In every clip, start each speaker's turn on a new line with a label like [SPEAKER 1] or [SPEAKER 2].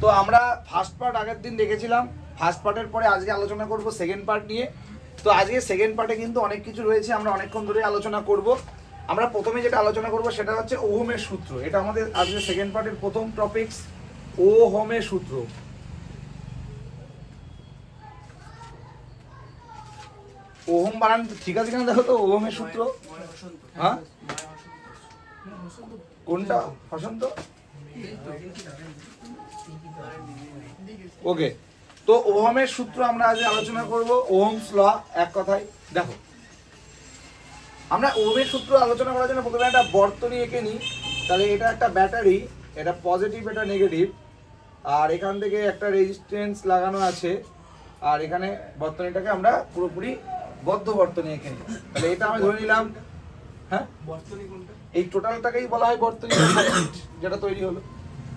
[SPEAKER 1] তো আমরা first part আগের দিন দেখেছিলাম, ফার্স্ট পার্টের পরে আজকে আলোচনা করব সেকেন্ড পার্ট নিয়ে। তো আজকে সেকেন্ড পার্টে কিন্তু অনেক কিছু রয়েছে, আমরা অনেকক্ষণ ধরে আলোচনা করব। আমরা প্রথমে যেটা আলোচনা করব সেটা হচ্ছে ওহমের সূত্র। এটা আমাদের আজকে সেকেন্ড পার্টের প্রথম টপিকস, ওহমের সূত্র। ওহম বানান ঠিক আছে কিনা দেখো তো, ওহমের সূত্র। হ্যাঁ কোনটা বসন্ত? ওকে, তো ওহমের সূত্র আমরা আজ আলোচনা করব, ওহমস ল। এক কথায় দেখো, আমরা ওহমের সূত্র আলোচনা করার জন্য প্রথমে একটা বর্তনী এঁকে নিই। তাহলে এটা একটা ব্যাটারি, এটা পজিটিভ এটা নেগেটিভ, আর এখান থেকে একটা রেজিস্ট্যান্স লাগানো আছে, আর এখানে বর্তনীটাকে আমরা পুরোপুরি বদ্ধ বর্তনী এঁকে নিই। তাহলে এটা আমি ধরে নিলাম, হ্যাঁ বর্তনী কোনটা, এই টোটালটাকেই বলা হয় বর্তনী যেটা তৈরি হলো।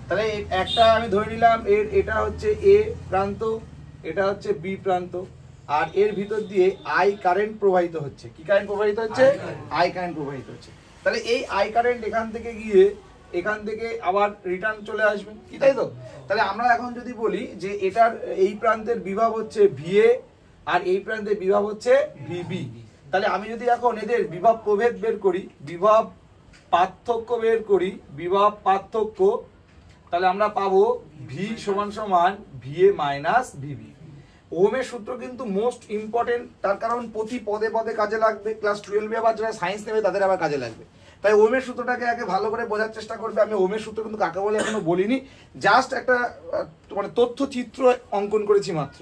[SPEAKER 1] তাহলে একটা আমি ধরে নিলাম এর এটা হচ্ছে এ প্রান্ত, এটা হচ্ছে বি প্রান্ত, আর এর ভিতর দিয়ে আই কারেন্ট প্রবাহিত হচ্ছে। কি কারেন্ট প্রবাহিত হচ্ছে? আই কারেন্ট প্রবাহিত হচ্ছে। তাহলে এই আই কারেন্ট এখান থেকে গিয়ে এখান থেকে আবার রিটার্ন চলে আসবে, কি তাই তো? তাহলে আমরা এখন যদি বলি যে এটার এই প্রান্তের বিভব হচ্ছে ভিএ আর এই প্রান্তের বিভব হচ্ছে ভিবি, তাহলে আমি যদি এখন এদের বিভব প্রভেদ বের করি, বিভব পার্থক্য বের করি, বিভব পার্থক্য, তাহলে আমরা পাবো ভি সমান সমান ভিএ মাইনাস ভিবি। ওহমের সূত্র কিন্তু মোস্ট ইম্পর্টেন্ট, তার কারণ প্রতি পদে পদে কাজে লাগবে। ক্লাস 12 আবার যারা সায়েন্স নেবে তাদের আবার কাজে লাগবে। তাই ওহমের সূত্রটাকে আগে ভালো করে বোঝার চেষ্টা করবে। আমি ওহমের সূত্র কিন্তু কাকে বলে এখনো বলিনি, জাস্ট একটা মানে তথ্যচিত্র অঙ্কন করেছি মাত্র।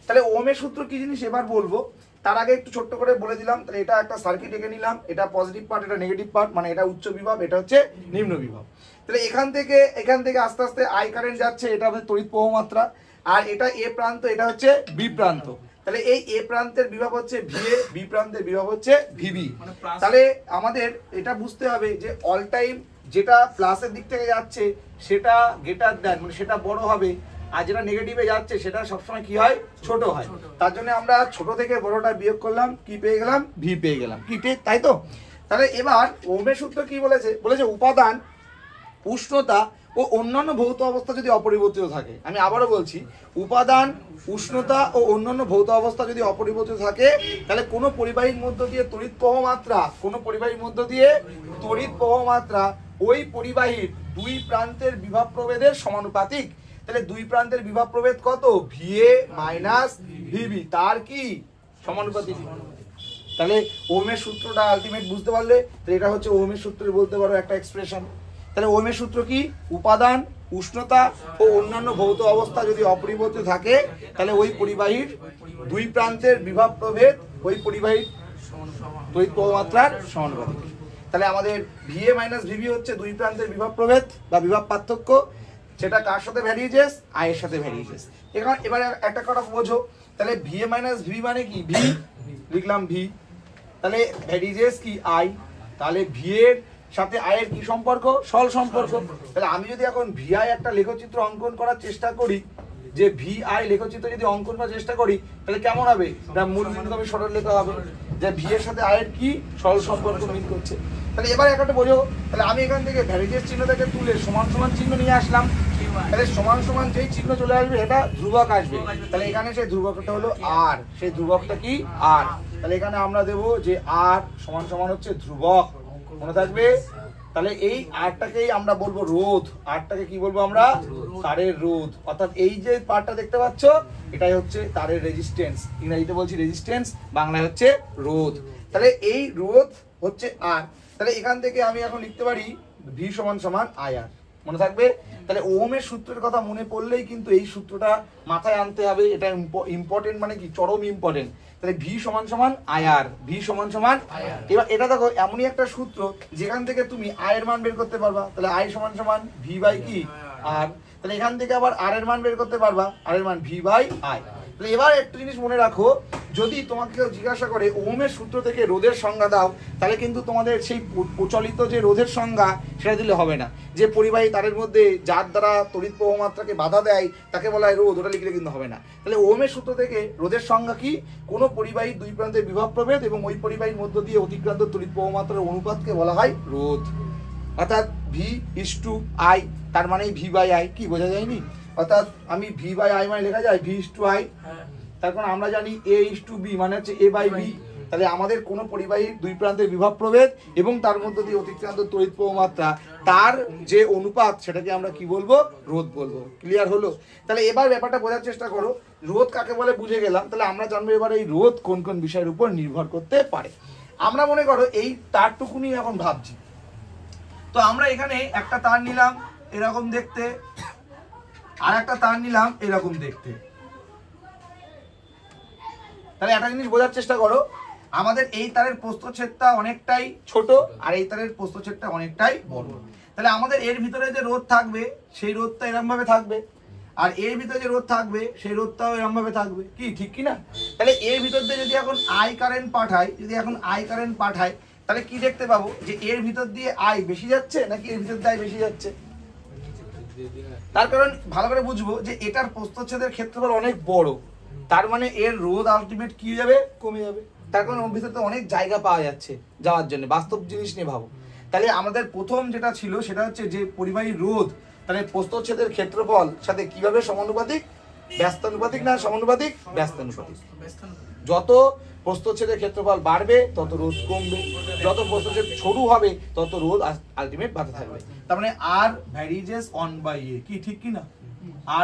[SPEAKER 1] তাহলে ওহমের সূত্র কি জিনিস এবার বলবো, তার আগে একটু ছোট্ট করে বলে দিলাম। তাহলে এটা একটা সার্কিট এঁকে নিলাম, এটা পজিটিভ পার্ট, এটা নেগেটিভ পার্ট, মানে এটা উচ্চ বিভব, এটা হচ্ছে নিম্ন বিভব। তাহলে এখান থেকে আস্তে আস্তে আই কারেন্ট যাচ্ছে, এটা আমাদের তড়িৎ প্রবাহ মাত্রা, আর এটা এ প্রান্ত, এটা হচ্ছে বি প্রান্ত। তাহলে এই এ প্রান্তের বিভব হচ্ছে ভিএ, বি প্রান্তের বিভব হচ্ছে ভিবি। তাহলে আমাদের এটা বুঝতে হবে যে অল টাইম যেটা প্লাসের দিক থেকে যাচ্ছে সেটা গ্রেটার দ্যান, মানে সেটা বড় হবে, আর যেটা নেগেটিভে যাচ্ছে সেটা সবসময় কি হয়? ছোট হয়। তার জন্য আমরা ছোট থেকে বড়টা বিয়োগ করলাম, কি পেয়ে গেলাম? ভি পেয়ে গেলাম। কি ঠিক তাই তো? তাহলে এবার ওহমের সূত্র কি বলেছে? বলেছে উপাদান, উষ্ণতা ও অন্যান্য ভৌত অবস্থা যদি অপরিবর্তিত থাকে। আমি আবারও বলছি, উপাদান, উষ্ণতা ও অন্যান্য ভৌত অবস্থা যদি অপরিবর্তিত থাকে, তাহলে কোনো পরিবাহীর মধ্য দিয়ে তড়িৎ প্রবাহ মাত্রা, কোনো পরিবাহীর মধ্য দিয়ে তড়িৎ প্রবাহ মাত্রা ওই পরিবাহীর দুই প্রান্তের বিভব প্রভেদের সমানুপাতিক। তাহলে দুই প্রান্তের বিভব প্রভেদ কত? ভিএ মাইনাস ভিবি, তার কি সমানুপাতিক। তাহলে ওহমের সূত্রটা আলটিমেট বুঝতে পারলে, তাহলে এটা হচ্ছে ওহমের সূত্রের বলতে পারো একটা এক্সপ্রেশন। তাহলে ওহমের সূত্র কি? উপাদান, উষ্ণতা ও অন্যান্য ভৌত অবস্থা যদি অপরিবর্তিত থাকে, তাহলে ওই পরিবাহীর দুই প্রান্তের বিভব প্রভেদ ওই পরিবাহীর তড়িৎ প্রবাহ মাত্রার সমানুপাতিক। তাহলে আমাদের ভিএ মাইনাস ভিবি হচ্ছে দুই প্রান্তের বিভব প্রভেদ বা বিভব পার্থক্য, সেটা কার সাথে ভ্যারিয়েজেস? আই এর সাথে ভ্যারিয়েজেস। এবার একটা কথা বোঝো, তাহলে ভিএ মাইনাস ভিবি মানে কি? ভি লিখলাম ভি, তাহলে ভ্যারিয়েজেস কি? আই। তাহলে ভি এর সাথে আই এর কি সম্পর্ক? সরল সম্পর্ক। তাহলে আমি যদি এখন ভিআই একটা লেখচিত্র অঙ্কন করার চেষ্টা করি, যে ভিআই লেখচিত্র যদি অঙ্কন করার চেষ্টা করি, তাহলে কেমন হবে? এটা মূল বিন্দুগামী সরল লেখা হবে, যে ভি এর সাথে আই এর কি সরল সম্পর্ক মিল করছে। তাহলে এবার একটা বোঝো, তাহলে আমি এখান থেকে ভ্যারিয়েজেস চিহ্নটাকে তুলে সমান সমান চিহ্ন নিয়ে আসলাম। তাহলে সমান সমান যেই চিহ্ন চলে আসবে এটা ধ্রুবক আসবে। তাহলে এখানে সেই ধ্রুবকটা হলো আর, সেই ধ্রুবকটা কি? আর। তাহলে এখানে আমরা দেবো যে আর সমান সমান হচ্ছে ধ্রুবক, মনে থাকবে। তাহলে এই আরটাকেই আমরা বলবো রোধ, আরটাকে কি বলবো আমরা? তারের রোধ। অর্থাৎ এই যে পার্টটা দেখতে পাচ্ছ এটাই হচ্ছে তারের রেজিস্ট্যান্স, ইংরেজিতে বলছি রেজিস্ট্যান্স, বাংলায় হচ্ছে রোধ। তাহলে এই রোধ হচ্ছে আর। তাহলে এখান থেকে আমি এখন লিখতে পারি ভি সমান সমান আই আর, মনে থাকবে। তাহলে ওহমের সূত্রের কথা মনে পড়লেই কিন্তু এই সূত্রটা মাথায় আনতে হবে, এটা ইম্পর্টেন্ট, মানে কি চরম ইম্পর্টেন্ট। তাহলে ভি সমান সমান আই আর, ভি সমান সমান। এবার এটা দেখো এমনই একটা সূত্র যেখান থেকে তুমি আই এর মান বের করতে পারবা। তাহলে আই সমান সমান ভি বাই কি? আর। তাহলে এখান থেকে আবার আর এর মান বের করতে পারবা, আর এর মান ভি বাই আই। তাহলে এবার একটা জিনিস মনে রাখো, যদি তোমাকে কেউ জিজ্ঞাসা করে ওহমের সূত্র থেকে রোধের সংজ্ঞা দাও, তাহলে কিন্তু তোমাদের সেই প্রচলিত যে রোধের সংজ্ঞা সেটা দিলে হবে না। যে পরিবাহী তারের মধ্যে যার দ্বারা তড়িৎ প্রবাহ মাত্রাকে বাধা দেয় তাকে বলা হয় রোধ, ওটা লিখলে কিন্তু হবে না। তাহলে ওহমের সূত্র থেকে রোধের সংজ্ঞা কি? কোনো পরিবাহী দুই প্রান্তের বিভব প্রভেদ এবং ওই পরিবাহীর মধ্য দিয়ে অতিক্রান্ত তড়িৎ প্রবাহ মাত্রার অনুপাতকে বলা হয় রোধ। অর্থাৎ ভি ইস টু আই, তার মানে ভি বাই আই। কি বোঝা যায়নি? অর্থাৎ আমি V/I মানে লেখা যায় V/I, তার কারণ আমরা জানি A/B মানে হচ্ছে A/B। তাহলে আমাদের কোনো পরিবাহীর দুই প্রান্তের বিভব প্রভেদ এবং তার মধ্যে দিয়ে অতিক্রান্ত তড়িৎ প্রবাহ মাত্রা, তার যে অনুপাত সেটাকে আমরা কি বলবো? রোধ বলবো। ক্লিয়ার হলো? তাহলে এবার ব্যাপারটা বোঝার চেষ্টা করো, রোধ কাকে বলে বুঝে গেলাম। তাহলে আমরা জানবো এবার এই রোধ কোন কোন বিষয়ের উপর নির্ভর করতে পারে। আমরা মনে করো এই তারটুকুনি এখন ভাবছি, তো আমরা এখানে একটা তার নিলাম এরকম দেখতে, আর একটা তার নিলাম এরকম দেখতে। তাহলে একটা জিনিস বোঝার চেষ্টা করো, আমাদের এই তারের প্রস্থচ্ছেদটা অনেকটাই ছোট আর এই তারের প্রস্থচ্ছেদটা অনেকটাই বড়। তাহলে আমাদের এর ভিতরে যে রোধ থাকবে সেই রোধটা এরকম ভাবে থাকবে, আর এর ভিতরে যে রোধ থাকবে সেই রোধটাও এরকম ভাবে থাকবে। কি ঠিক কি না? তাহলে এর ভিতর দিয়ে যদি এখন I কারেন্ট পাঠাই, তাহলে কি দেখতে পাবো যে এর ভিতর দিয়ে I বেশি যাচ্ছে নাকি এর ভিতর দিয়ে I বেশি যাচ্ছে? তার কারণ ভালো করে বুঝবো যে এটার প্রস্থচ্ছেদের ক্ষেত্রফল অনেক বড়, তার মানে এর রোধ আলটিমেট কি যাবে? কমে যাবে। তার কারণ ওর ভিতরে তো অনেক জায়গা পাওয়া যাচ্ছে যাওয়ার জন্য, বাস্তব জিনিস নিয়ে ভাবো। তাহলে আমাদের প্রথম যেটা ছিল সেটা হচ্ছে যে পরিবাহী রোধ, তাহলে প্রস্থচ্ছেদের ক্ষেত্রফল সাথে কিভাবে সমানুপাতিক? ব্যস্তানুপাতিক না সমানুপাতিক? ব্যস্তানুপাতিক। যত প্রস্থচ্ছেদের ক্ষেত্রফল বাড়বে তত রোধ কমবে, যত প্রস্থচ্ছেদ সরু হবে তত রোধ আলটিমেট বাড়তে থাকবে। তার মানে R varies on by A। কি ঠিক কি না?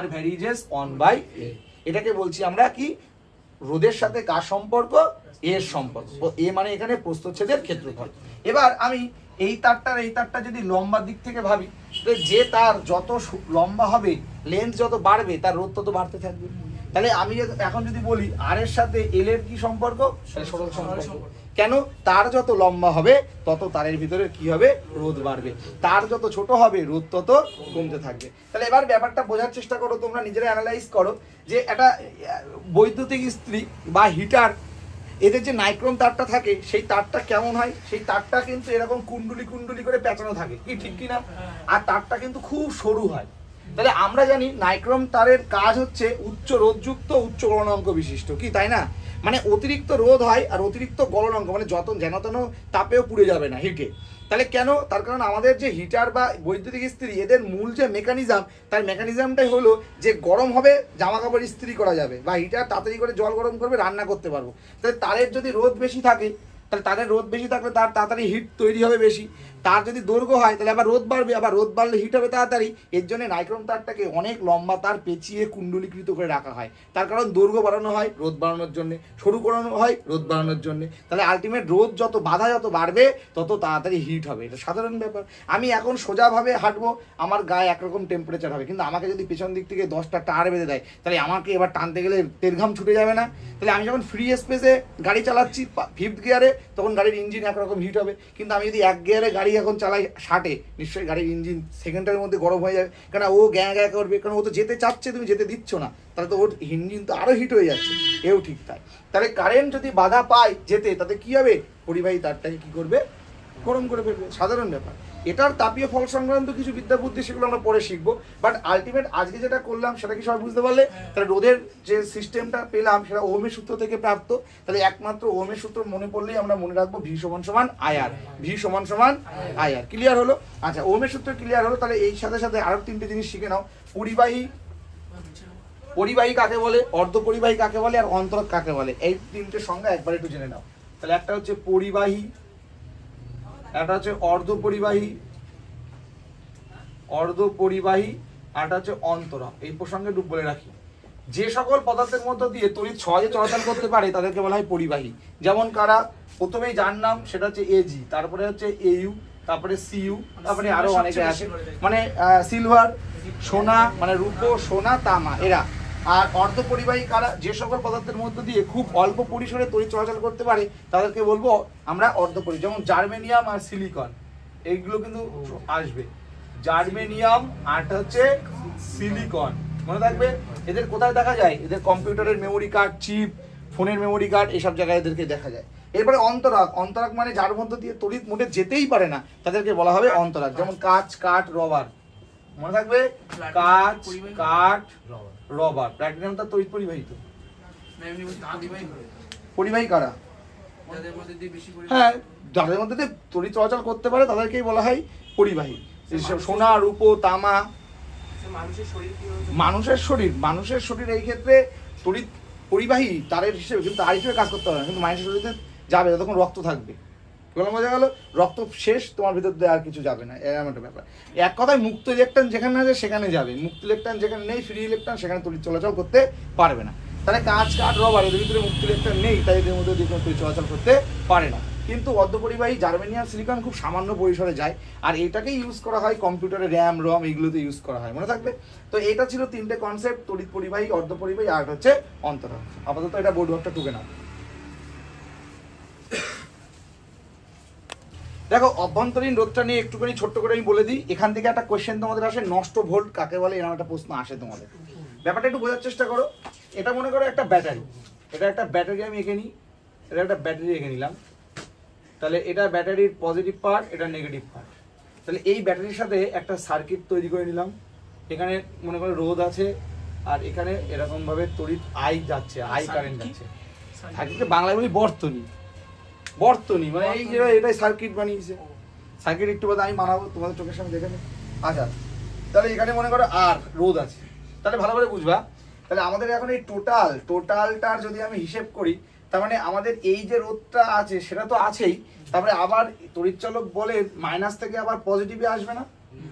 [SPEAKER 1] R varies on by A, এটাকে বলছি আমরা কি? রোধের সাথে কার সম্পর্ক? এর সম্পর্ক। এ মানে এখানে প্রস্থচ্ছেদের ক্ষেত্রফল। এবার আমি এই তারটা যদি লম্বা দিক থেকে ভাবি, যে তার যত লম্বা হবে, লেন্থ যত বাড়বে তার রোধ তত বাড়তে থাকবে। তাহলে আমি এখন যদি বলি আর এর সাথে এল এর কি সম্পর্ক? সরল সম্পর্ক। কেন? তার যত লম্বা হবে তত তারের ভিতরে কি হবে? রোধ বাড়বে। তার যত ছোট হবে রোধ তত কমতে থাকবে। তাহলে এবার ব্যাপারটা বোঝার চেষ্টা করো, তোমরা নিজেরা অ্যানালাইজ করো যে একটা বৈদ্যুতিক ইস্ত্রি বা হিটার, এদের যে নাইক্রোম তারটা থাকে সেই তারটা কেমন হয়? সেই তারটা কিন্তু এরকম কুণ্ডুলি কুণ্ডুলি করে পেঁচানো থাকে। কি ঠিক কি না? আর তারটা কিন্তু খুব সরু হয়। তাহলে আমরা জানি নাইক্রোম তারের কাজ হচ্ছে উচ্চ রোধযুক্ত উচ্চ গলনাঙ্ক বিশিষ্ট। কি তাই না? মানে অতিরিক্ত রোধ হয় আর অতিরিক্ত গলনাঙ্ক, মানে যত যেন তেন তাপেও পুড়ে যাবে না হিটে। তাহলে কেন? তার কারণ আমাদের যে হিটার বা বৈদ্যুতিক ইস্ত্রি, এদের মূল যে মেকানিজম, তার মেকানিজমটাই হলো যে গরম হবে জামা কাপড় ইস্ত্রি করা যাবে, বা হিটার তাড়াতাড়ি করে জল গরম করবে রান্না করতে পারবো। তাহলে তারের যদি রোধ বেশি থাকে, তাহলে তাদের রোধ বেশি থাকলে তার তাড়াতাড়ি হিট তৈরি হবে বেশি। তার যদি দৈর্ঘ্য হয় তাহলে আবার রোধ বাড়বে, আবার রোধ বাড়লে হিট হবে তাড়াতাড়ি। এর জন্য নাইক্রোম তারটাকে অনেক লম্বা তার পেঁচিয়ে কুণ্ডলীকৃত করে রাখা হয়। তার কারণ দৈর্ঘ্য বাড়ানো হয় রোধ বাড়ানোর জন্য, সরু করানো হয় রোধ বাড়ানোর জন্য। তাহলে আলটিমেট রোধ যত বাধা যত বাড়বে তত তাড়াতাড়ি হিট হবে। এটা সাধারণ ব্যাপার। আমি এখন সোজাভাবে হাঁটবো, আমার গায়ে একরকম টেম্পারেচার হবে, কিন্তু আমাকে যদি পেছন দিক থেকে 10টা টায়ার বেঁধে দেয় তাহলে আমাকে এবার টানতে গেলে তেলঘাম ছুটে যাবে না? তাহলে আমি যখন ফ্রি স্পেসে গাড়ি চালাচ্ছি 5th গিয়ারে, তখন গাড়ির ইঞ্জিন একরকম হিট হবে। কিন্তু আমি যদি 1 গিয়ারে গাড়ি এখন চালাই 60-এ, নিশ্চয়ই গাড়ির ইঞ্জিন সেকেন্ডের মধ্যে গরম হয়ে যাবে, কারণ ও গ্যাঁ গ্যাঁ করবে, কারণ ও তো যেতে চাচ্ছে, তুমি যেতে দিচ্ছ না, তাহলে তো ওর ইঞ্জিন তো আরো হিট হয়ে যাচ্ছে। এও ঠিক তাই। তাহলে কারেন্ট যদি বাধা পায় যেতে, তাতে কি হবে? পরিবাহী তারটাকে কি করবে? গরম করে ফেলবে। সাধারণ ব্যাপার। এটার তাপীয় ফল সংক্রান্ত কিছু বিদ্যা বুদ্ধি সেগুলো আমরা পরে শিখবো, বাট আলটিমেট আজকে যেটা করলাম সেটা কি সবাই বুঝতে পারলে? তাহলে রোধের যে সিস্টেমটা পেলাম সেটা ওহমের সূত্র থেকে প্রাপ্ত। তাহলে একমাত্র ওহমের সূত্র মনে পড়লেই আমরা মনে রাখবো V = IR, V = IR। Clear হলো? আচ্ছা, ওহমের সূত্র ক্লিয়ার হলো। তাহলে এই সাথে সাথে আরো 3টে জিনিস শিখে নাও। পরিবাহী কাকে বলে, অর্ধপরিবাহী কাকে বলে, আর অন্তরক কাকে বলে। এই 3টে সংজ্ঞা একবার একটু জেনে নাও। তাহলে একটা হচ্ছে পরিবাহী, একটা হচ্ছে অর্ধপরিবাহী, আর একটা হচ্ছে অন্তরক। এই প্রসঙ্গে একটু বলে রাখি, যে সকল পদার্থের মধ্য দিয়ে তড়িৎ সহজে চলাচল করতে পারে তাদেরকে বলা হয় পরিবাহী। যেমন কারা? প্রথমেই যার নাম সেটা হচ্ছে AG, তারপরে হচ্ছে AU, তারপরে CU, তারপরে আরো অনেকে আছে, মানে সিলভার, সোনা, মানে রূপো, সোনা, তামা, এরা। আর অর্ধপরিবাহী কারা? যে সকল পদার্থের মধ্য দিয়ে খুব অল্প পরিসরে তড়িৎ চলাচল করতে পারে তাদেরকে বলবো আমরা অর্ধপরিবাহী। যেমন জার্মেনিয়াম আর সিলিকন, এইগুলো কিন্তু আসবে। জার্মেনিয়াম আর হচ্ছে সিলিকন, মনে থাকবে। এদের কোথায় দেখা যায়? এদের কম্পিউটারের মেমোরি কার্ড, চিপ, ফোনের মেমোরি কার্ড, এইসব জায়গায় এদেরকে দেখা যায়। এরপরে অন্তরক, অন্তরক মানে যার মধ্য দিয়ে তড়িৎ মোটে যেতেই পারে না তাদেরকে বলা হবে অন্তরক। যেমন কাঁচ, কাঠ, রবার, মনে থাকবে। কাঁচ, কাঠ, রবার। প্লাটিনাম তার তড়িৎ পরিবাহিত। পরিবাহী কারা? হ্যাঁ, যাদের মধ্যে তড়িৎ চলাচল করতে পারে তাদেরকেই বলা হয় পরিবাহী। সোনা, রূপো, তামা, মানুষের শরীর এই ক্ষেত্রে তড়িৎ পরিবাহী তারের হিসেবে, কিন্তু তার হিসেবে কাজ করতে হবে না, কিন্তু মানুষের শরীরে যাবে যতক্ষণ রক্ত থাকবে। বোঝা গেল? রক্ত শেষ, তোমার ভিতর দিয়ে আর কিছু যাবে না, এরকম একটা ব্যাপার। এক কথায় মুক্ত ইলেকট্রন যেখানে আছে সেখানে যাবে, মুক্ত ইলেকট্রন যেখানে নেই, ফ্রি ইলেকট্রন, সেখানে তড়িৎ চলাচল করতে পারবে না। তাহলে কাঁচ, কাঠ, রবার এদের ভিতরে মুক্ত ইলেকট্রন নেই, তাই এদের মধ্যে দিয়ে কোনো তড়িৎ চলাচল করতে পারে না। কিন্তু অর্ধপরিবাহী জার্মেনিয়াম সিলিকন খুব সামান্য পরিসরে যায়, আর এটাকেই ইউজ করা হয় কম্পিউটারে, র্যাম, রম এইগুলোতে ইউজ করা হয়, মনে থাকবে। তো এটা ছিল তিনটে কনসেপ্ট, তড়িৎ পরিবাহী, অর্ধপরিবাহী, আর হচ্ছে অন্তরণ। আপাতত এটা বোর্ড ওয়ার্কটা টুকে নাও। দেখো, অভ্যন্তরীণ রোধটা নিয়ে একটুখানি ছোট্ট করে আমি বলে দিই। এখান থেকে একটা কোয়েশ্চেন তোমাদের আসে, নষ্ট ভোল্ট কাকে বলে, এরকম একটা প্রশ্ন আসে তোমাদের। ব্যাপারটা একটু বোঝার চেষ্টা করো। এটা মনে করো একটা ব্যাটারি, এটা একটা ব্যাটারি আমি এঁকে নিই, এটা একটা ব্যাটারি এঁকে নিলাম। তাহলে এটা ব্যাটারির পজিটিভ পার্ট, এটা নেগেটিভ পার্ট। তাহলে এই ব্যাটারির সাথে একটা সার্কিট তৈরি করে নিলাম। এখানে মনে করো রোধ আছে, আর এখানে এরকম ভাবে তড়িৎ আই যাচ্ছে, আই কারেন্ট যাচ্ছে। সার্কিটকে বাংলায় বলি বর্তনী, বর্তনী মানে এই যে এটাই সার্কিট বানিয়েছে। সার্কিট একটু বাদে আমি মানাবো, তোমাদের চোখের সামনে দেখে নে। আচ্ছা, তাহলে এখানে মনে করো আর রোধ আছে, তাহলে ভালো করে বুঝবা। তাহলে আমাদের এখন এই টোটালটার যদি আমি হিসেব করি, তার মানে আমাদের এই যে রোধটা আছে সেটা তো আছেই, তারপরে আবার তড়িৎচালক বলে মাইনাস থেকে আবার পজিটিভে আসবে না।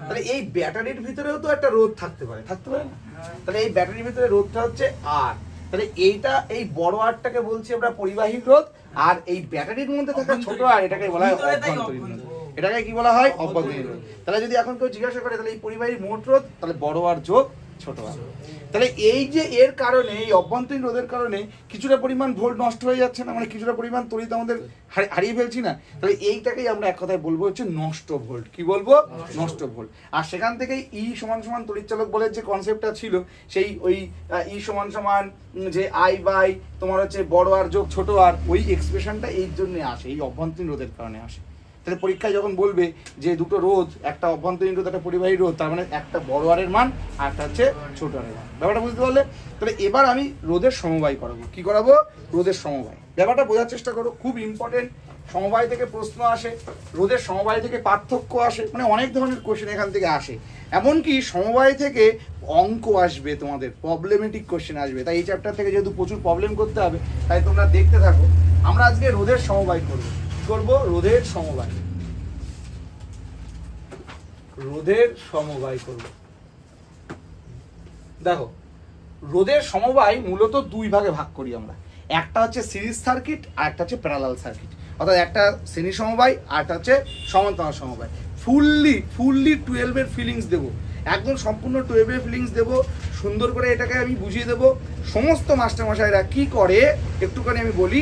[SPEAKER 1] তাহলে এই ব্যাটারির ভিতরেও তো একটা রোধ থাকতে পারে না? তাহলে এই ব্যাটারির ভিতরে রোধটা হচ্ছে আর। তাহলে এইটা, এই বড় আরটাকে বলছি আমরা পরিবাহী রোধ, আর এই ব্যাটারির মধ্যে থাকা ছোট আর এটাকে বলা হয় অভ্যন্তরীণ রোধ। এটাকে কি বলা হয়? অভ্যন্তরীণ রোধ। তাহলে যদি এখন কেউ জিজ্ঞাসা করে তাহলে এই পরিবাহীর মোট রোধ, তাহলে বড় আর যোগ ছোট আর। তাহলে এই যে এর কারণে, এই অভ্যন্তরীণ রোধের কারণে কিছুটা পরিমাণ ভোল্ট নষ্ট হয়ে যাচ্ছে না, মানে কিছুটা পরিমাণ তড়িৎ আমাদের হারিয়ে ফেলছি না। তাহলে এইটাকেই আমরা এক কথায় বলবো হচ্ছে নষ্ট ভোল্ট। কি বলবো? নষ্ট ভোল্ট। আর সেখান থেকেই ই সমান সমান তড়িৎচালক বলের যে কনসেপ্টটা ছিল, সেই ওই ই সমান সমান যে আই বাই তোমার হচ্ছে বড় আর যোগ ছোট আর, ওই এক্সপ্রেশনটা এই জন্য আসে, এই অভ্যন্তরীণ রোধের কারণে আসে। তাহলে পরীক্ষায় যখন বলবে যে দুটো রোধ, একটা অভ্যন্তরীণ রোধ, একটা পরিবাহী রোধ, তার মানে একটা বড় আরের মান আর একটা হচ্ছে ছোট আরের মান। ব্যাপারটা বুঝতে পারলে? তাহলে এবার আমি রোধের সমবায় করাবো। কি করাবো? রোধের সমবায়। ব্যাপারটা বোঝার চেষ্টা করো, খুব ইম্পর্টেন্ট। সমবায় থেকে প্রশ্ন আসে, রোধের সমবায় থেকে পার্থক্য আসে, মানে অনেক ধরনের কোশ্চেন এখান থেকে আসে। এমনকি সমবায় থেকে অঙ্ক আসবে, তোমাদের প্রবলেমেটিক কোশ্চেন আসবে। তাই এই চ্যাপ্টার থেকে যেহেতু প্রচুর প্রবলেম করতে হবে, তাই তোমরা দেখতে থাকো। আমরা আজকে রোধের সমবায় করবো। করব রোধের সমবায়, রোধের সমবায় করব। দেখো, রোধের সমবায় মূলত দুই ভাগে ভাগ করি আমরা। একটা হচ্ছে সিরিজ সার্কিট, আর একটা হচ্ছে প্যারালাল সার্কিট। অর্থাৎ একটা শ্রেণী সমবায়, আর একটা হচ্ছে সমান্তরাল সমবায়। ফুললি 12 এর ফিলিংস দেবো, একদম সম্পূর্ণ 12 এর ফিলিংস দেবো। সুন্দর করে এটাকে আমি বুঝিয়ে দেবো। সমস্ত মাস্টারমশাইরা কি করে একটুখানি আমি বলি।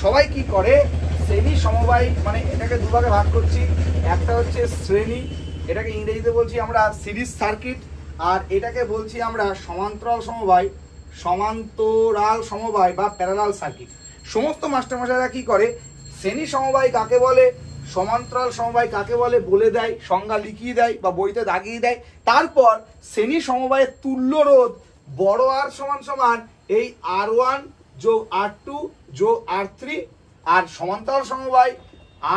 [SPEAKER 1] সবাই কি করে, শ্রেণী সমবায় মানে এটাকে দুভাগে ভাগ করছি। একটা হচ্ছে শ্রেণী, এটাকে ইংরেজিতে বলছি আমরা সিরিজ সার্কিট, আর এটাকে বলছি আমরা সমান্তরাল সমবায়, সমান্তরাল সমবায় বা প্যারালাল সার্কিট। সমস্ত মাস্টারমশাইরা কি করে, শ্রেণী সমবায় কাকে বলে, সমান্তরাল সমবায় কাকে বলে বলে দেয়, সংজ্ঞা লিখিয়ে দেয় বা বইতে দাগিয়ে দেয়। তারপর শ্রেণী সমবায়ের তুল্য রোধ বড় আর সমান সমান এই R1 যোগ R2 যোগ R3, আর সমান্তরাল সমবায়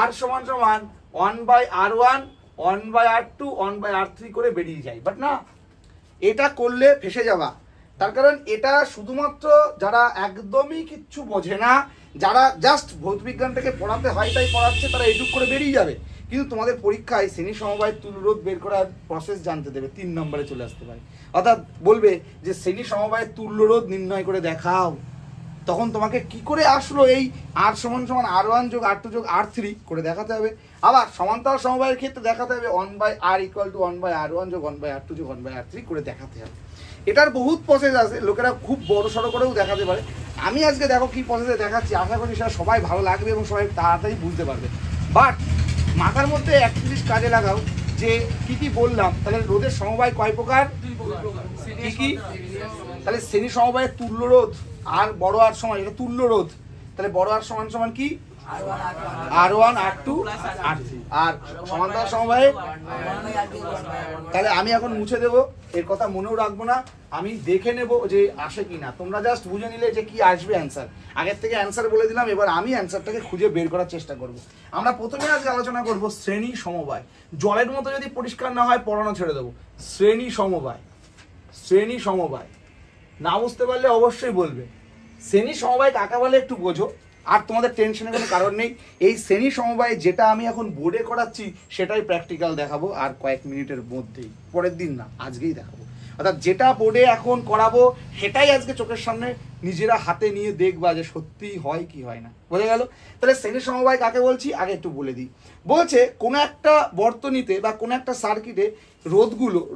[SPEAKER 1] R সমান সমান 1/R1 1/R2 1/R3 করে বেরিয়ে যায়। বাট না, এটা করলে ফেসে যাবা। তার কারণ এটা শুধুমাত্র যারা একদমই কিচ্ছু বোঝে না, যারা জাস্ট ভৌতবিজ্ঞানটাকে পড়াতে হয় তাই পড়াচ্ছে, তারা এইটুক করে বেরিয়ে যাবে। কিন্তু তোমাদের পরীক্ষায় শ্রেণী সমবায়ের তুল্যরোধ বের করার প্রসেস জানতে দেবে, 3 নম্বরে চলে আসতে পারে। অর্থাৎ বলবে যে শ্রেণী সমবায়ের তুল্যরোধ নির্ণয় করে দেখাও। তখন তোমাকে কি করে আসলো এই R সমান সমান R1 যোগ R2 যোগ R3 করে দেখাতে হবে। আবার সমান্তরাল সমবায়ের ক্ষেত্রে দেখাতে হবে 1/R = 1/R1 যোগ 1/R2 যোগ 1/R3 করে দেখাতে হবে। এটার বহুত প্রসেস আছে, লোকেরা খুব বড় সড়ো করেও দেখাতে পারে। আমি আজকে দেখো কি প্রসেসে দেখাচ্ছি, আশা করি সেটা সবাই ভালো লাগবে এবং সবাই তাড়াতাড়ি বুঝতে পারবে। বাট মাথার মধ্যে একটা জিনিস কাজে লাগাও, যে কি কি বললাম। তাহলে রোধের সমবায় কয় প্রকার, কি কি? তাহলে শ্রেণী সমবায়ের তুল্য রোধ আর বড় আর সমান, এটা তুল্য রোধ। তাহলে বড় আর সমান সমান কি, R1 R2 R3। আর সমান্তরাল সমবায়ে, তাহলে আমি এখন মুছে দেবো, এর কথা মনেও রাখবো না, আমি দেখে নেব যে আসে কিনা। তোমরা জাস্ট বুঝে নিলে যে কি আসবে অ্যান্সার। আগের থেকে অ্যান্সার বলে দিলাম, এবার আমি অ্যান্সারটাকে খুঁজে বের করার চেষ্টা করব। আমরা প্রথমে আজকে আলোচনা করব শ্রেণী সমবায়। জলের মতো যদি পরিষ্কার না হয় পড়ানো ছেড়ে দেবো। শ্রেণী সমবায়, শ্রেণী সমবায়। না বুঝতে পারলে অবশ্যই বলবে। শ্রেণী সমবায় কাকে বলে একটু বোঝো, আর তোমাদের টেনশনের কোনো কারণ নেই। এই শ্রেণী সমবায় যেটা আমি এখন বোর্ডে করাচ্ছি সেটাই প্র্যাকটিক্যাল দেখাবো আর কয়েক মিনিটের মধ্যেই, পরের দিন না, আজকেই দেখাবো। অর্থাৎ যেটা বোর্ডে এখন করাবো সেটাই আজকে চোখের সামনে নিজেরা হাতে নিয়ে দেখবা যে সত্যিই হয় কি হয় না। বোঝা গেল? তাহলে শ্রেণী সমবায় কাকে বলছি আগে একটু বলে দিই। বলছে কোনো একটা বর্তনীতে বা কোনো একটা সার্কিটে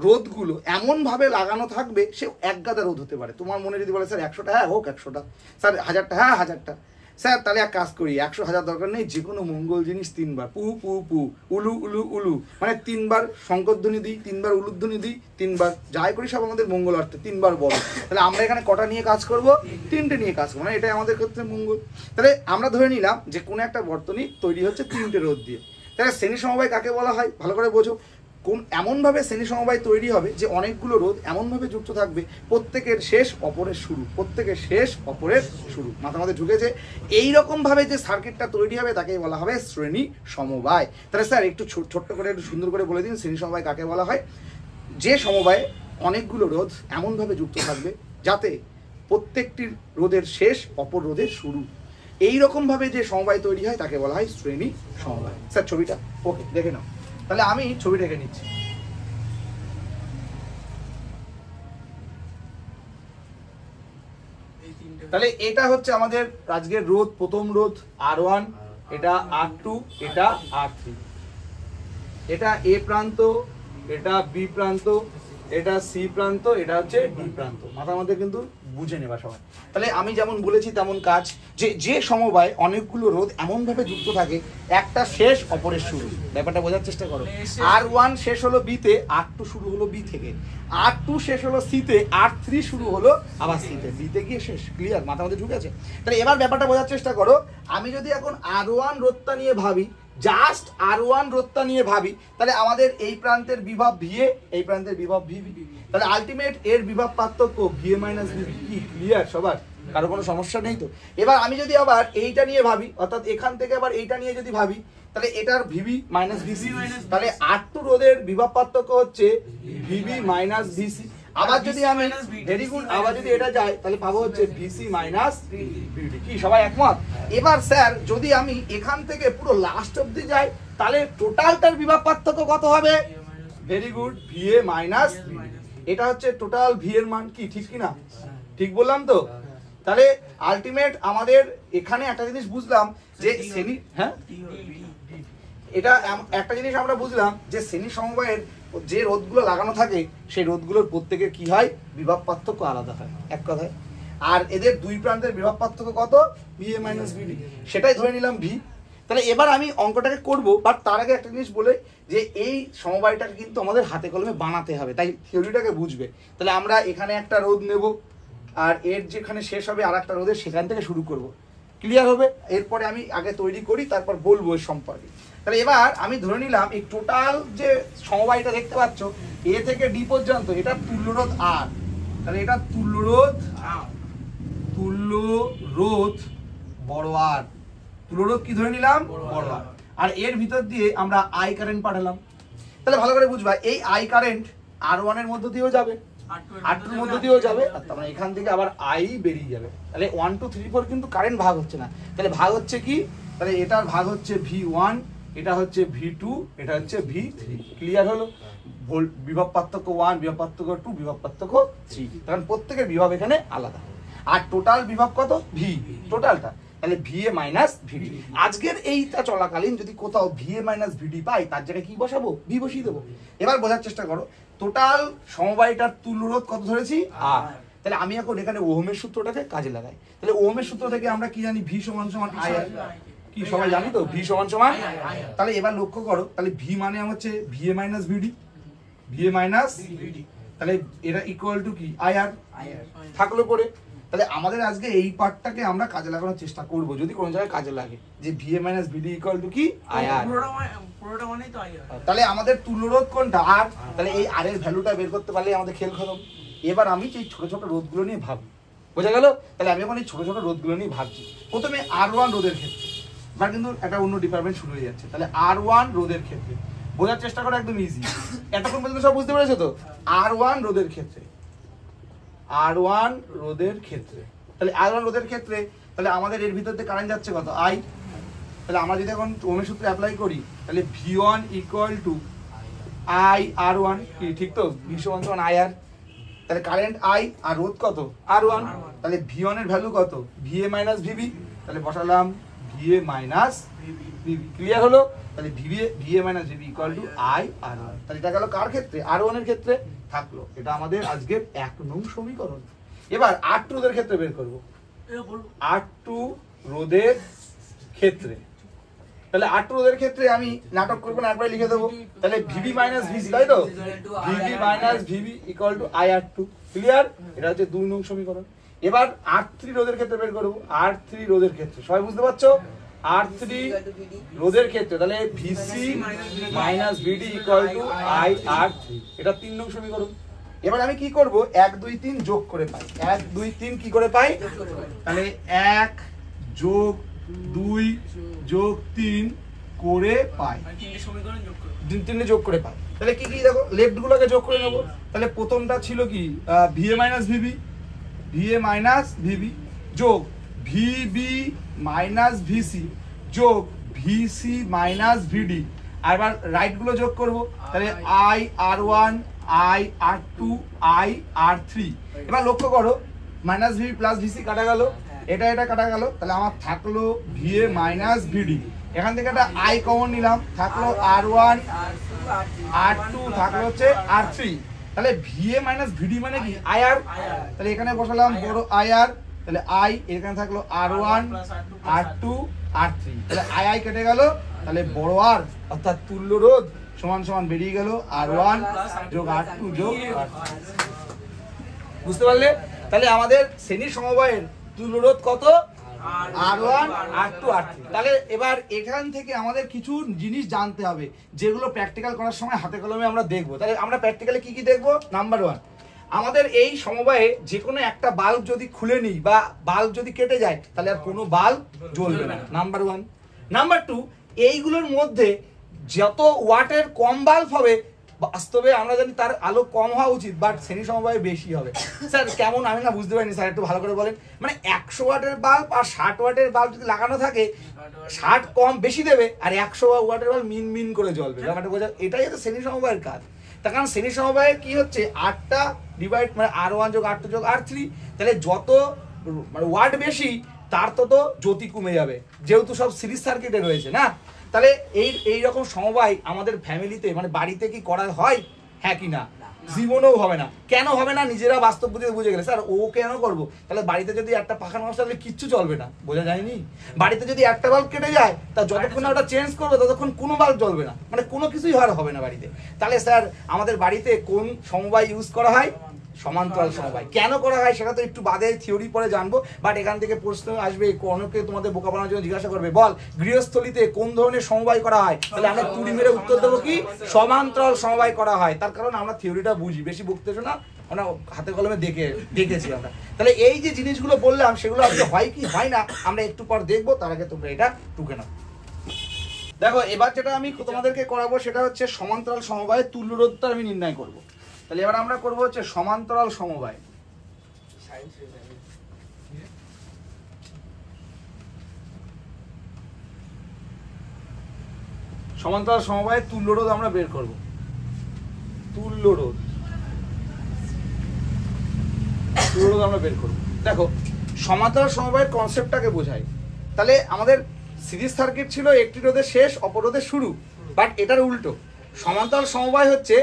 [SPEAKER 1] রোধগুলো এমনভাবে লাগানো থাকবে, সে এক গাদা রোধ হতে পারে। তোমার মনে যদি বলে স্যার 100টা, হ্যাঁ হোক 100টা, স্যার 1000টা, হ্যাঁ 1000টা, স্যার তাহলে এক কাজ করি 100 1000 দরকার নেই, যে কোনো মঙ্গল জিনিস 3 বার পু পু পু, উলু উলু উলু, মানে 3 বার শঙ্করধ্বনি দিই, 3 বার উলুধ্বনি দিই, 3 বার যাই করি সব আমাদের মঙ্গল অর্থে 3 বার বড়। তাহলে আমরা এখানে কটা নিয়ে কাজ করব? 3টে নিয়ে কাজ করবো, মানে এটাই আমাদের ক্ষেত্রে মঙ্গল। তাহলে আমরা ধরে নিলাম যে কোনো একটা বর্তনী তৈরি হচ্ছে 3টে রোধ দিয়ে। তাহলে শ্রেণী সমবায় কাকে বলা হয় ভালো করে বোঝো। এমনভাবে শ্রেণী সমবায় তৈরি হবে যে অনেকগুলো রোধ এমনভাবে যুক্ত থাকবে, প্রত্যেকের শেষ অপরের শুরু, প্রত্যেকের শেষ অপরের শুরু। মাথা মাথায় ঢুকেছে? এইরকমভাবে যে সার্কিটটা তৈরি হবে তাকেই বলা হবে শ্রেণী সমবায়। তাহলে স্যার একটু ছোট্ট করে একটু সুন্দর করে বলে দিন শ্রেণী সমবায় কাকে বলা হয়। যে সমবায়ে অনেকগুলো রোধ এমনভাবে যুক্ত থাকবে যাতে প্রত্যেকটির রোধের শেষ অপর রোধের শুরু, এইরকমভাবে যে সমবায় তৈরি হয় তাকে বলা হয় শ্রেণী সমবায়। স্যার ছবিটা ওকে দেখে নাও। তাহলে আমি ছবি রেখে নিচ্ছি। তাহলে এটা হচ্ছে আমাদের আজকের রোধ, প্রথম রোধ R1, এটা R2, এটা R3, এটা A প্রান্ত, এটা B প্রান্ত, এটা C প্রান্ত, এটা হচ্ছে D প্রান্ত। মাথার মধ্যে কিন্তু বুঝে নেবা সবাই। তাহলে আমি যেমন বলেছি তেমন কাজ, যে সমবায় অনেকগুলো রোধ এমনভাবে যুক্ত থাকে একটা শেষ অপরের শুরু। ব্যাপারটা বোঝার চেষ্টা করো। R1 শেষ হলো B তে, R2 শুরু হলো B থেকে, R2 শেষ হলো C তে, R3 শুরু হলো আবার C তে, B তে গিয়ে শেষ। ক্লিয়ার? মাথার মধ্যে ঢুকে আছে? তাহলে এবার ব্যাপারটা বোঝার চেষ্টা করো। আমি যদি এখন R1 রোধটা নিয়ে ভাবি, জাস্ট R1 রোধটা নিয়ে ভাবি, তাহলে আমাদের এই প্রান্তের বিভব VA, এই প্রান্তের বিভব VB, তাহলে আলটিমেট এর বিভব পার্থক্য VA মাইনাস VB। কি ক্লিয়ার সবার? কারো কোনো সমস্যা নেই তো? এবার আমি যদি আবার এইটা নিয়ে ভাবি, অর্থাৎ এখান থেকে আবার এইটা নিয়ে যদি ভাবি, তাহলে এটার VB মাইনাস VC, তাহলে R2 রোধের বিভব পার্থক্য হচ্ছে VB মাইনাস VC। আবার যদি আমি ভেরি গুড, আবার যদি এটা যায় তাহলে পাবো হচ্ছে VC মাইনাস VD। কি সবাই একমত? এবার স্যার যদি আমি এখান থেকে পুরো লাস্ট অবধি যাই, তাহলে টোটালটার বিভব পার্থক্য কত হবে? Very good, VA minus VD। এটা হচ্ছে টোটাল V এর মান। কি ঠিক কি না? ঠিক বললাম তো? তাহলে আলটিমেট আমাদের এখানে একটা জিনিস বুঝলাম যে শ্রেণী, হ্যাঁ এটা একটা জিনিস আমরা বুঝলাম যে শ্রেণী সমবায়ের যে রোধগুলো লাগানো থাকে সেই রোধগুলোর প্রত্যেকের কি হয়? বিভব পার্থক্য আলাদা হয়, এক কথায়। আর এদের দুই প্রান্তের বিভব পার্থক্য কত? VA মাইনাস VD, সেটাই ধরে নিলাম V। তাহলে এবার আমি অঙ্কটাকে করব, বাট তার আগে একটা জিনিস বলে যে এই সমবায়টাকে কিন্তু আমাদের হাতে কলমে বানাতে হবে, তাই থিওরিটাকে বুঝবে। তাহলে আমরা এখানে একটা রোধ নেব, আর এর যেখানে শেষ হবে আর একটা রোধের সেখান থেকে শুরু করব। ক্লিয়ার হবে? এরপরে আমি আগে তৈরি করি, তারপর বলবো এর সম্পর্কে। তাহলে এবার আমি ধরে নিলাম এই টোটাল যে সমবায়টা দেখতে পাচ্ছ A থেকে D পর্যন্ত, এটা তুল্যরোধ R। তাহলে এটা তুল্যরোধ বড় R। তুল্যরোধ কি ধরে নিলাম? বড় R। আর এর ভিতর দিয়ে আমরা I কারেন্ট পাঠালাম। তাহলে ভালো করে বুঝবা, এই I কারেন্ট R1 এর মধ্য দিয়েও যাবে, R2 এর মধ্য দিয়েও যাবে, আর তার মানে এখান থেকে আবার I বেরিয়ে যাবে। তাহলে 1 2 3 4 কিন্তু কারেন্ট ভাগ হচ্ছে না। তাহলে ভাগ হচ্ছে কি? তাহলে এটার ভাগ হচ্ছে V1, এটা হচ্ছে V2, এটা হচ্ছে V3। ক্লিয়ার হলো? বিভব পার্থক্য 1, বিভব পার্থক্য 2, বিভব পার্থক্য 3, কারণ প্রত্যেকের বিভব এখানে আলাদা। আর টোটাল বিভব কত? V টোটালটা। তাহলে VA মাইনাস VD। আজকের এইটা চলাকালীন যদি কোথাও VA মাইনাস VD পাই, তার জায়গায় কি বসাবো? V বসিয়ে দেবো। এবার বোঝার চেষ্টা করো, টোটাল সমবায়টার তুল্যরোধ কত ধরেছি? R। তাহলে আমি এখন এখানে ওহমের সূত্রটাকে কাজে লাগাই। তাহলে ওহমের সূত্র থেকে আমরা কি জানি? V সমান সমান IR। কি সবাই জানি তো? V সমান সমান। তাহলে এবার লক্ষ্য করো, তাহলে V মানে হচ্ছে VA minus VD, VA minus VD, তাহলে এটা ইকুয়াল টু কি? IR থাকলো পরে। তাহলে আমাদের আজকে এই পার্টটাকে আমরা কাজে লাগানোর চেষ্টা করব, যদি কোনো জায়গায় কাজে লাগে, যে VA minus VD equal to কি? IR। পুরোটা মানেই তো IR। তাহলে আমাদের তুল্যরোধ কোনটা? R। তাহলে এই R এর ভ্যালুটা বের করতে পারলে আমাদের খেল খতম। এবার আমি এই ছোট ছোট রোধগুলো নিয়ে ভাবি। বোঝা গেল? তাহলে আমি এখন এই ছোট ছোট রোধগুলো নিয়ে ভাবছি। প্রথমে R1 রোধের ক্ষেত্রে, এবার কিন্তু একটা অন্য ডিপার্টমেন্ট শুরু হয়ে যাচ্ছে। তাহলে R1 রোধের ক্ষেত্রে বোঝার চেষ্টা করা একদম ইজি। এতক্ষণ পর্যন্ত সব বুঝতে পেরেছো তো? R1 রোধের ক্ষেত্রে R1 রোধের ক্ষেত্রে। তাহলে R1 রোধের ক্ষেত্রে তাহলে আমাদের এর ভিতর দিয়ে কারেন্ট যাচ্ছে কত I। তাহলে আমরা যদি এখন ওহমের সূত্র অ্যাপ্লাই করি তাহলে V1 equal to I R1, কি ঠিক তো? V সমান IR। তাহলে কারেন্ট I আর রোধ কত R1। তাহলে V1 এর ভ্যালু কত VA মাইনাস VB। তাহলে বসালাম VA মাইনাস VB। ক্লিয়ার হলো? তাহলে VA minus VB equal to I R1। তাহলে এটা গেল কার ক্ষেত্রে? R1 এর ক্ষেত্রে থাকলো। এটা আমাদের আজকের 1 নং সমীকরণ। এবার R2 রোধের ক্ষেত্রে বের করব। R2 রোধের ক্ষেত্রে তাহলে R2 রোধের ক্ষেত্রে আমি নাটক করব না, একবার লিখে দেবো। তাহলে VB মাইনাস VC, তাই তো? VB minus VB equal to IR2। Clear? এটা হচ্ছে 2 নং সমীকরণ। এবার R3 রোধের ক্ষেত্রে বের করব। R3 রোধের ক্ষেত্রে সবাই বুঝতে পারছো? R3 রোধের ক্ষেত্রে তাহলে VC minus VD equal to IR3। এটা 3 নং সমীকরণ। এবার আমি কি করব? 1 2 3 যোগ করে পাই। 1 2 3 কি করে পাই? তাহলে 1 যোগ 2 যোগ 3 করে পাই। তিনটে যোগ করে পাই। তাহলে কি কি দেখো, লেফট গুলোকে যোগ করে নেব। তাহলে প্রথমটা ছিল কি VA minus VB, VA minus VB যোগ VB মাইনাস VC যোগ VC মাইনাস VD। আর এবার রাইট গুলো যোগ করব। তাহলে I R1 I R2 I R3। এবার লক্ষ্য করো মাইনাস VB প্লাস VC কাটা গেল, এটা এটা কাটা গেল। তাহলে আমার থাকলো VA মাইনাস VD। এখান থেকে একটা I কমন নিলাম, থাকলো R1 R2 থাকলো হচ্ছে R3। তাহলে VA মাইনাস VD মানে কি IR। তাহলে এখানে বসালাম বড় IR। তাহলে I এখানে থাকলো R1 R2 R3। তাহলে I কেটে গেল। তাহলে বড় R অর্থাৎ তুল্য রোধ সমান সমান বেরিয়ে গেল R1 যোগ R2 যোগ R3। বুঝতে পারলে? তাহলে আমাদের শ্রেণীর সমবায়ের তুল্য রোধ কত? R1 R2 R3। তাহলে এবার এখান থেকে আমাদের কিছু জিনিস জানতে হবে যেগুলো প্র্যাকটিক্যাল করার সময় হাতে কলমে আমরা দেখবো। তাহলে আমরা প্র্যাকটিক্যালি কি কি দেখবো? নাম্বার 1, আমাদের এই সমবায়ে যে কোনো একটা বাল্ব যদি খুলে নিই বা বাল্ব যদি কেটে যায় তাহলে আর কোনো বাল্ব জ্বলবে না, নাম্বার 1। নাম্বার 2, এইগুলোর মধ্যে যত ওয়াটের কম বাল্ব হবে বাস্তবে আমরা জানি তার আলো কম হওয়া উচিত, বাট শ্রেণী সমবায়ে বেশি হবে। স্যার কেমন? আমি না বুঝতে পারিনি স্যার, একটু ভালো করে বলেন। মানে 100 ওয়াটের বাল্ব আর 60 ওয়াটের বাল্ব যদি লাগানো থাকে 60 কম বেশি দেবে আর 100 ওয়াটের বাল্ব মিন মিন করে জ্বলবে। ব্যাপারটা বোঝা, এটাই হচ্ছে শ্রেণী সমবায়ের কাজ। তার কারণ শ্রেণী সমবায়ে কি হচ্ছে 8টা ডিভাইড মানে R1 যোগ R2 যোগ R3। তাহলে যত মানে ওয়াট বেশি তার তত জ্যোতি কমে যাবে, যেহেতু সব সিরিজ সার্কিটে রয়েছে না। তাহলে এই রকম সমবায় আমাদের ফ্যামিলিতে মানে বাড়িতে কি করা হয়? হ্যাঁ কি না? জীবনেও হবে না। কেন হবে না? নিজেরা বাস্তব বুঝে বুঝে গেলে স্যার ও কেন করবো? তাহলে বাড়িতে যদি একটা পাখা নষ্ট হলে কিচ্ছু চলবে না, বোঝা যায়নি? বাড়িতে যদি একটা বাল্ব কেটে যায় তা যতক্ষণ ওটা চেঞ্জ করবে ততক্ষণ কোনো বাল্ব জ্বলবে না, মানে কোনো কিছুই হবে না বাড়িতে। তাহলে স্যার আমাদের বাড়িতে কোন সমবায় ইউজ করা হয়? সমান্তরাল সমবায়। কেন করা হয় সেটা তো একটু বাদে থিওরি পরে জানবো, বাট এখান থেকে প্রশ্ন আসবে, অনেকে তোমাদের বোকা বানানোর জন্য জিজ্ঞাসা করবে, বল গৃহস্থলীতে কোন ধরনের সমবায় করা হয়? তাহলে আমরা টুরি মেরে উত্তর দেবো কি সমান্তরাল সমবায় করা হয়। তার কারণ আমরা থিওরিটা বুঝি, বেশি বকতেছো না, আমরা হাতে কলমে দেখেছি আমরা। তাহলে এই যে জিনিসগুলো বললাম সেগুলো আজকে হয় কি হয় না আমরা একটু পর দেখবো, তার আগে তোমরা এটা টুকে নাও। দেখো এবার যেটা আমি তোমাদেরকে করাবো সেটা হচ্ছে সমান্তরাল সমবায়ের তুল্যরোধটা আমি নির্ণয় করবো। তাহলে এবার আমরা করবো হচ্ছে সমান্তরাল সমবায়। সমান্তরাল সমবায়ের তুল্যরোধ আমরা বের করব। তুল্যরোধ আমরা বের করব। দেখো সমান্তরাল সমবায়ের কনসেপ্টটাকে বোঝাই। তাহলে আমাদের সিরিজ সার্কিট ছিল একটি রোধের শেষ অপর রোধের শুরু, বাট এটার উল্টো। সমান্তরাল সমবায় হচ্ছে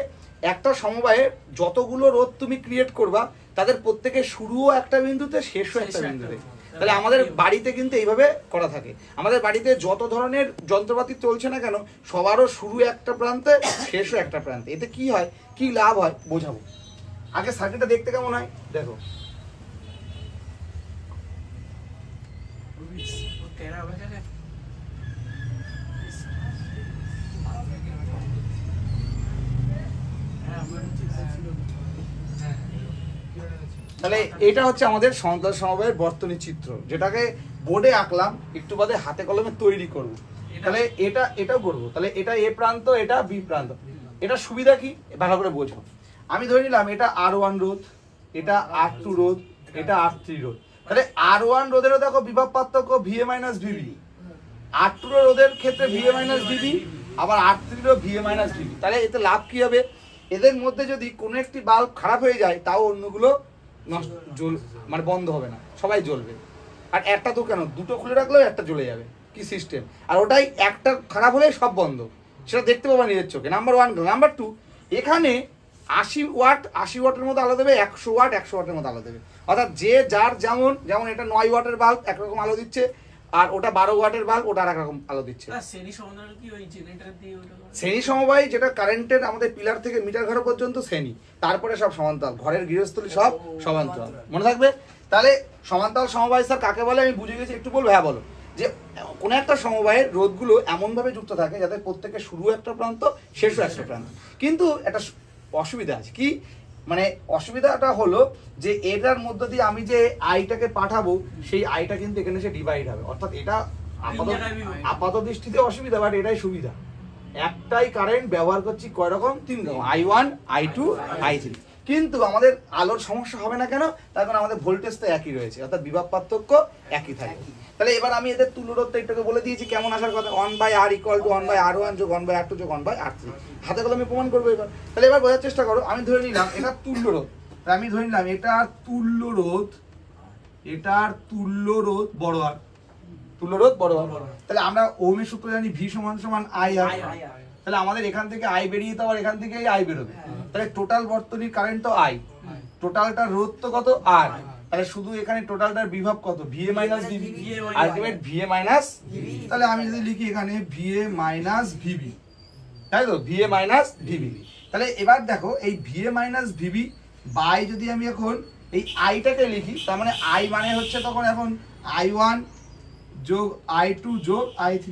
[SPEAKER 1] একটা সমবায়ে যতগুলো রোধ তুমি ক্রিয়েট করবা তাদের প্রত্যেকের শুরুও একটা বিন্দুতে শেষও একটা বিন্দুতে। তাহলে আমাদের বাড়িতে কিন্তু এইভাবে করা থাকে। আমাদের বাড়িতে যত ধরনের যন্ত্রপাতি চলছে না কেন সবারও শুরু একটা প্রান্তে শেষও একটা প্রান্তে। এতে কি হয়, কি লাভ হয় বোঝাবো। আগে সার্কিটটা দেখতে কেমন হয় দেখো। তাহলে এটা হচ্ছে আমাদের সমান্তরাল সমবায়ের বর্তনী চিত্র, যেটাকে বোর্ডে আঁকলাম, একটু বাদে হাতে কলমে তৈরি করব। তাহলে এটাও করবো। তাহলে এটা এ প্রান্ত, এটা বি প্রান্ত। এটা সুবিধা কি ভালো করে বোঝো। আমি ধরে নিলাম এটা R1 রোধ, এটা R2 রোধ, এটা R3 রোধ। তাহলে R1 রোধেরও দেখো বিভব পার্থক্য VA মাইনাস VB, R2 রোধের ক্ষেত্রে VA মাইনাস VB, আবার R3 রও VA মাইনাস VB। তাহলে এতে লাভ কি হবে? এদের মধ্যে যদি কোনো একটি বাল্ব খারাপ হয়ে যায় তাও অন্যগুলো নষ্ট মানে বন্ধ হবে না, সবাই জ্বলবে। আর একটা তো কেন, দুটো খুলে রাখলেও একটা জ্বলে যাবে, কি সিস্টেম। আর ওটাই একটা খারাপ হলে সব বন্ধ, সেটা দেখতে পাবা নিজের চোখে। নাম্বার 1। নাম্বার 2, এখানে 80 ওয়াট 80 ওয়াটের মতো আলো দেবে, 100 ওয়াট 100 ওয়াটের মতো আলো দেবে। অর্থাৎ যে যার যেমন, যেমন এটা 9 ওয়াটের বাল্ব একরকম আলো দিচ্ছে, আর ওটা 12 ওয়াটের বাল্ব ওটা আর একরকম আলো দিচ্ছে। শ্রেণী সমবায় যেটা কারেন্টের আমাদের পিলার থেকে মিটার ঘর পর্যন্ত শ্রেণী, তারপরে সব সমান্তরাল, ঘরের গৃহস্থলী সব সমান্তরাল, মনে থাকবে। তাহলে সমান্তরাল সমবায় স্যার কাকে বলে আমি বুঝে গেছি, একটু বলবো। হ্যাঁ বলো। যে কোনো একটা সমবায়ের রোধগুলো এমনভাবে যুক্ত থাকে যাতে প্রত্যেকের শুরু একটা প্রান্ত শেষও একটা প্রান্ত। কিন্তু একটা অসুবিধা আছে, কি মানে অসুবিধাটা হলো যে এটার মধ্য দিয়ে আমি যে আইটাকে পাঠাবো সেই আইটা কিন্তু এখানে এসে ডিভাইড হবে। অর্থাৎ এটা আপাত দৃষ্টিতে অসুবিধা, বাট এটাই সুবিধা। একটাই কারেন্ট ব্যবহার করছি কয় রকম? 3 রকম, I1 I2 I3। কিন্তু আমাদের আলোর সমস্যা হবে না কেন? তার কারণ আমাদের ভোল্টেজ তো একই রয়েছে, অর্থাৎ বিভব পার্থক্য একই থাকে। তাহলে এবার আমি এদের তুল্যরোধটা একটু বলে দিয়েছি কেমন আসার কথা। 1/R = 1/R1 যোগ 1/R2 যোগ 1/R3। হাতে কলমে প্রমাণ করবো এবার। তাহলে এবার বোঝার চেষ্টা করো। আমি ধরে নিলাম এটা তুল্যরোধ, আমি ধরে নিলাম এটার তুল্যরোধ, এটার তুল্যরোধ বড় আর, তুল্যরোধ বড় আর। তাহলে আমরা ওহমের সূত্র জানি V = IR। তাহলে আমাদের এখান থেকে I বেরিয়ে তো আবার এখান থেকে I বেরোবে। তাহলে টোটাল বর্তনীর কারেন্ট তো I, টোটালটার রোধ তো কত? R। তাহলে শুধু এখানে টোটালটার বিভব কত? VA minus VB, ultimate VA minus VB। তাহলে আমি যদি লিখি এখানে VA মাইনাস VB, তাই তো, VA মাইনাস VB। তাহলে এবার দেখো এই VA মাইনাস VB বাই যদি আমি এখন এই আইটাকে লিখি, তার মানে I মানে হচ্ছে তখন এখন I1 যোগ I2 যোগ I3।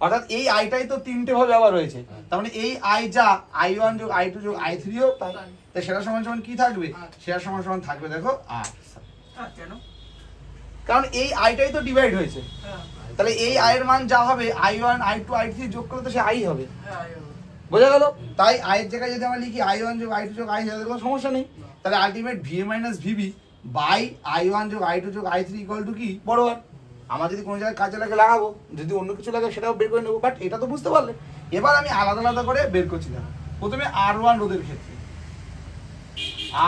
[SPEAKER 1] অর্থাৎ এই আইটাই তো তিনটে ভাবে ব্যবহার হয়েছে, তার মানে এই আই যা I1 যোগ I2 যোগ I3 ও তাই। তাই সেটা সমান সমান কি থাকবে? সেটা সমান সমান থাকবে দেখো R। কেন? কারণ এই আইটাই তো ডিভাইড হয়েছে। তাহলে এই আই এর মান যা হবে I1 I2 I3 যোগ করলে তো সে আই হবে, বোঝা গেল? তাই আই এর জায়গায় যদি আমরা লিখি I1 যোগ I2 যোগ I3, তাহলে কোনো সমস্যা নেই। তাহলে ultimate VA minus VB by I1 যোগ I2 যোগ I3 = কি? বড় আর। আমার যদি কোনো জায়গায় কাজে লাগে লাগাবো, যদি অন্য কিছু লাগে সেটাও বের করে নেবো, বাট এটা তো বুঝতে পারলে। এবার আমি আলাদা আলাদা করে বের করছিলাম। প্রথমে R1 রোধের ক্ষেত্রে,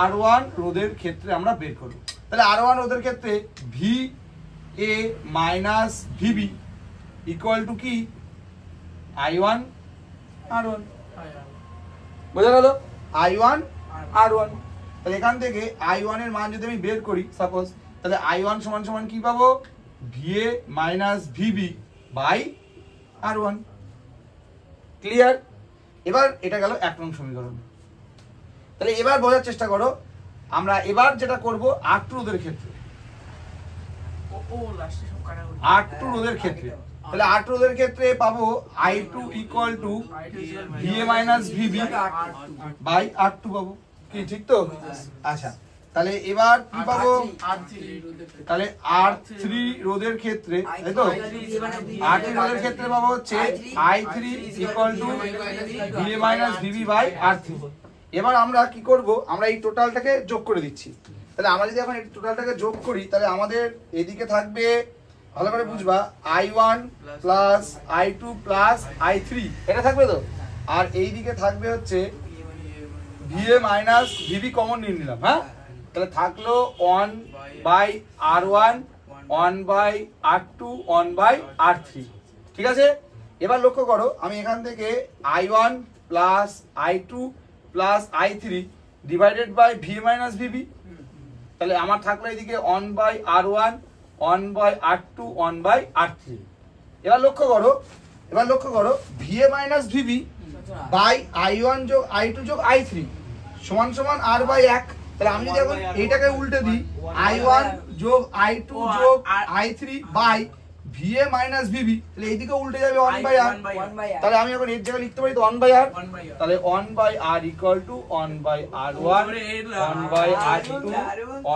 [SPEAKER 1] R1 রোধের ক্ষেত্রে আমরা বের করব। তাহলে R1 রোধের ক্ষেত্রে VA মাইনাস VB = কি? I1 R1, বোঝা গেল? I1 R1। তাহলে এখান থেকে I1 এর মান যদি আমি বের করি সাপোজ, তাহলে I1 সমান সমান কি পাবো? VA minus VB by R1। Clear? এবার এটা গেল 1 নং সমীকরণ। তাহলে এবার বোঝার চেষ্টা করো, আমরা এবার যেটা করব R2 রোধের ক্ষেত্রে, R2 রোধের ক্ষেত্রে, তাহলে R2 রোধের ক্ষেত্রে পাবো I2 = VA minus VB by R2 পাবো, কি ঠিক তো? আচ্ছা, তাহলে এবার কি পাবো? তাহলে R3 রোধের ক্ষেত্রে, তাই তো, R3 রোধের ক্ষেত্রে পাবো হচ্ছে I3 = VA minus VB by R3। এবার আমরা কি করব? আমরা এই টোটালটাকে যোগ করে দিচ্ছি। তাহলে আমরা যদি এখন এই টোটালটাকে যোগ করি, তাহলে আমাদের এদিকে থাকবে, ভালো করে বুঝবা, I1 plus I2 plus I3, এটা থাকবে তো। আর এই দিকে থাকবে হচ্ছে VA মাইনাস VB, কমন নিয়ে নিলাম। হ্যাঁ, তাহলে থাকলো 1/R1 1/R2 1/R3, ঠিক আছে? এবার লক্ষ্য করো, আমি এখান থেকে I1 plus I2 plus I3 divided by VA minus VB, তাহলে আমার থাকলো এদিকে 1/R1 1/R2 1/R3। এবার লক্ষ্য করো VA minus VB by I1 যোগ I2 যোগ I3 সমান সমান R/1। তাহলে আমি যদি এখন এইটাকে উল্টে দিই, I1 যোগ I2 যোগ I3 by VA minus VB, তাহলে এইদিকে উল্টে যাবে 1/R। তাহলে আমি এখন এর জায়গায় লিখতে পারি তো 1/R। তাহলে 1/R = 1/R1 1/R2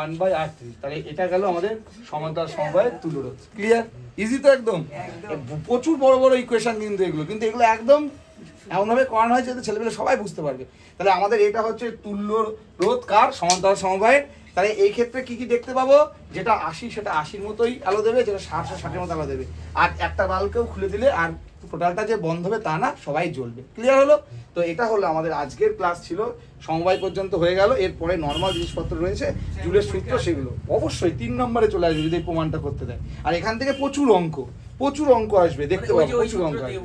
[SPEAKER 1] 1/R3। তাহলে এটা গেল আমাদের সমান্তরাল সমবায়ের তুল্যরোধ। ক্লিয়ার? ইজি তো একদম। প্রচুর বড় বড় ইকুয়েশন কিন্তু এগুলো, কিন্তু এগুলো একদম এমনভাবে করানো হয়েছে যাতে ছেলেমেলে সবাই বুঝতে পারবে। তাহলে আমাদের এটা হচ্ছে তুল্য রোধ কার সমান্তরাল সমবায়ের। তাহলে এই ক্ষেত্রে কি কি দেখতে পাবো, যেটা 80 সেটা 80-র মতোই আলো দেবে, যেটা 60 60-এর মতো আলো দেবে। আর একটা বাল্বকেও খুলে দিলে আর টোটালটা যে বন্ধ হবে তা না, সবাই জ্বলবে। ক্লিয়ার হলো? তো এটা হলো আমাদের আজকের ক্লাস ছিল, সমবায় পর্যন্ত হয়ে গেল। এরপরে নর্মাল জিনিসপত্র রয়েছে, জুলের সূত্র, সেগুলো অবশ্যই 3 নম্বরে চলে আসবে যদি এই প্রমাণটা করতে দেয়। আর এখান থেকে প্রচুর অঙ্ক আসবে, দেখতে পাবো প্রচুর অঙ্ক আসবে।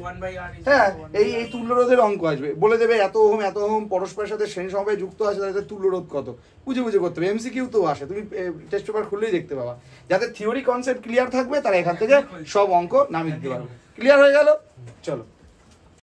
[SPEAKER 1] হ্যাঁ, এই তুল্যরোধের অঙ্ক আসবে, বলে দেবে এত ওহম পরস্পরের সাথে শ্রেণী সমবায় যুক্ত আছে, তাদের তুল্যরোধ কত বুঝে করতে হবে। এমসিকিউ তো আসে, তুমি টেস্ট পেপার খুললেই দেখতে পাবা। যাদের থিওরি কনসেপ্ট ক্লিয়ার থাকবে তারা এখান থেকে সব অঙ্ক নামিয়ে দিতে পারবে। ক্লিয়ার হয়ে গেল? চলো।